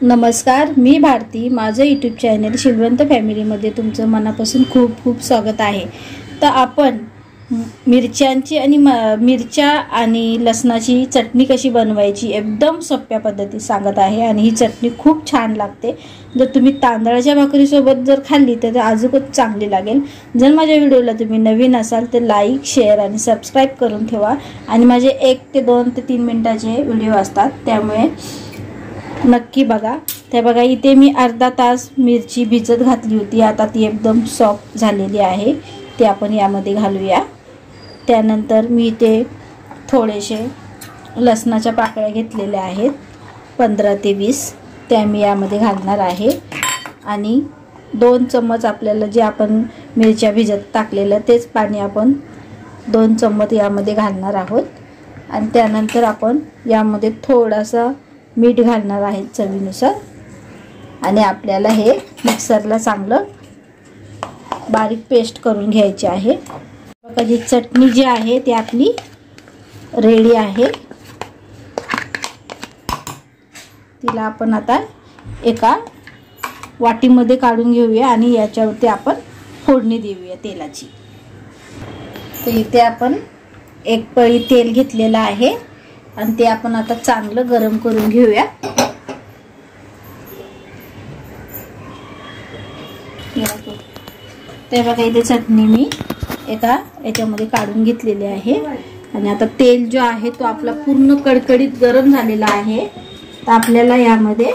नमस्कार, मी भारती। माझं YouTube channel Shilwant फॅमिलीमध्ये तुमचं मनापासून खूप खूप स्वागत आहे। तर आपण मिरच्या आणि लसणाची चटणी कशी बनवायची एकदम सोप्या पद्धतीत सांगत आहे। आणि ही चटणी खूप छान लागते। जर तुम्ही तांदळाच्या भाकरीसोबत जर खाल्ली तर अजूनच चांगली लागेल। जर माझ्या व्हिडिओला तुम्ही नवीन असाल तर लाईक, शेअर आणि सबस्क्राईब करून ठेवा। आणि माझे 1 ते 2 ते 3 मिनिटाचे व्हिडिओ असतात, त्यामुळे नक्की बघा। ते बघा, इथे मी अर्धा तास मिरची भिजत घातली होती। आता ती एकदम सॉफ्ट झालेली आहे, ते आपण यामध्ये घालूया। त्यानंतर मी इथे थोडेसे लसणाच्या पाकळ्या घेतलेल्या आहेत, 15 ते 20 त्या मी यामध्ये घालणार आहे। आणि 2 चम्मच आपल्याला जे आपण मिरच्या भिजत टाकलेलं तेच पाणी आपण 2 चम्मच यामध्ये घालणार आहोत। आणि त्यानंतर आपण यामध्ये थोडासा मीठ घालणार आहे चवीनुसार। आणि आपल्याला हे मिक्सरला चांगलं बारीक पेस्ट करून घ्यायची आहे। बघा, ही चटणी जी आहे ती आपली रेडी आहे। तिला आपण आता एका वाटीमध्ये काढून घेऊया आणि याच्यावरती आपण फोडणी देऊया तेलाची। तर इथे आपण 1 पळी तेल घेतलेलं आहे आणि ते आपण आता चांगलं गरम करून घेऊया। ते बघा, इथे चटणी मी एका याच्यामध्ये काढून घेतलेली आहे। आणि आता तेल जो आहे तो आपला पूर्ण कडकडीत गरम झालेला आहे। तर आपल्याला यामध्ये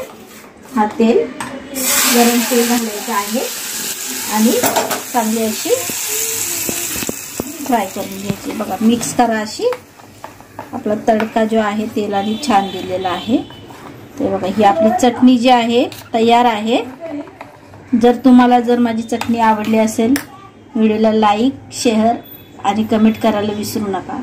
हा तेल गरम तेल घालायचं आहे आणि चांगली अशी फ्राय करून घ्यायची। बघा, मिक्स करा अशी। आपला तडका जो आहे तेलाने छान दिलेला आहे। ते बघा, ही आपली चटणी जी आहे तयार आहे। जर माझी चटणी आवडली असेल, व्हिडिओला लाईक, शेअर आणि कमेंट करायला विसरू नका।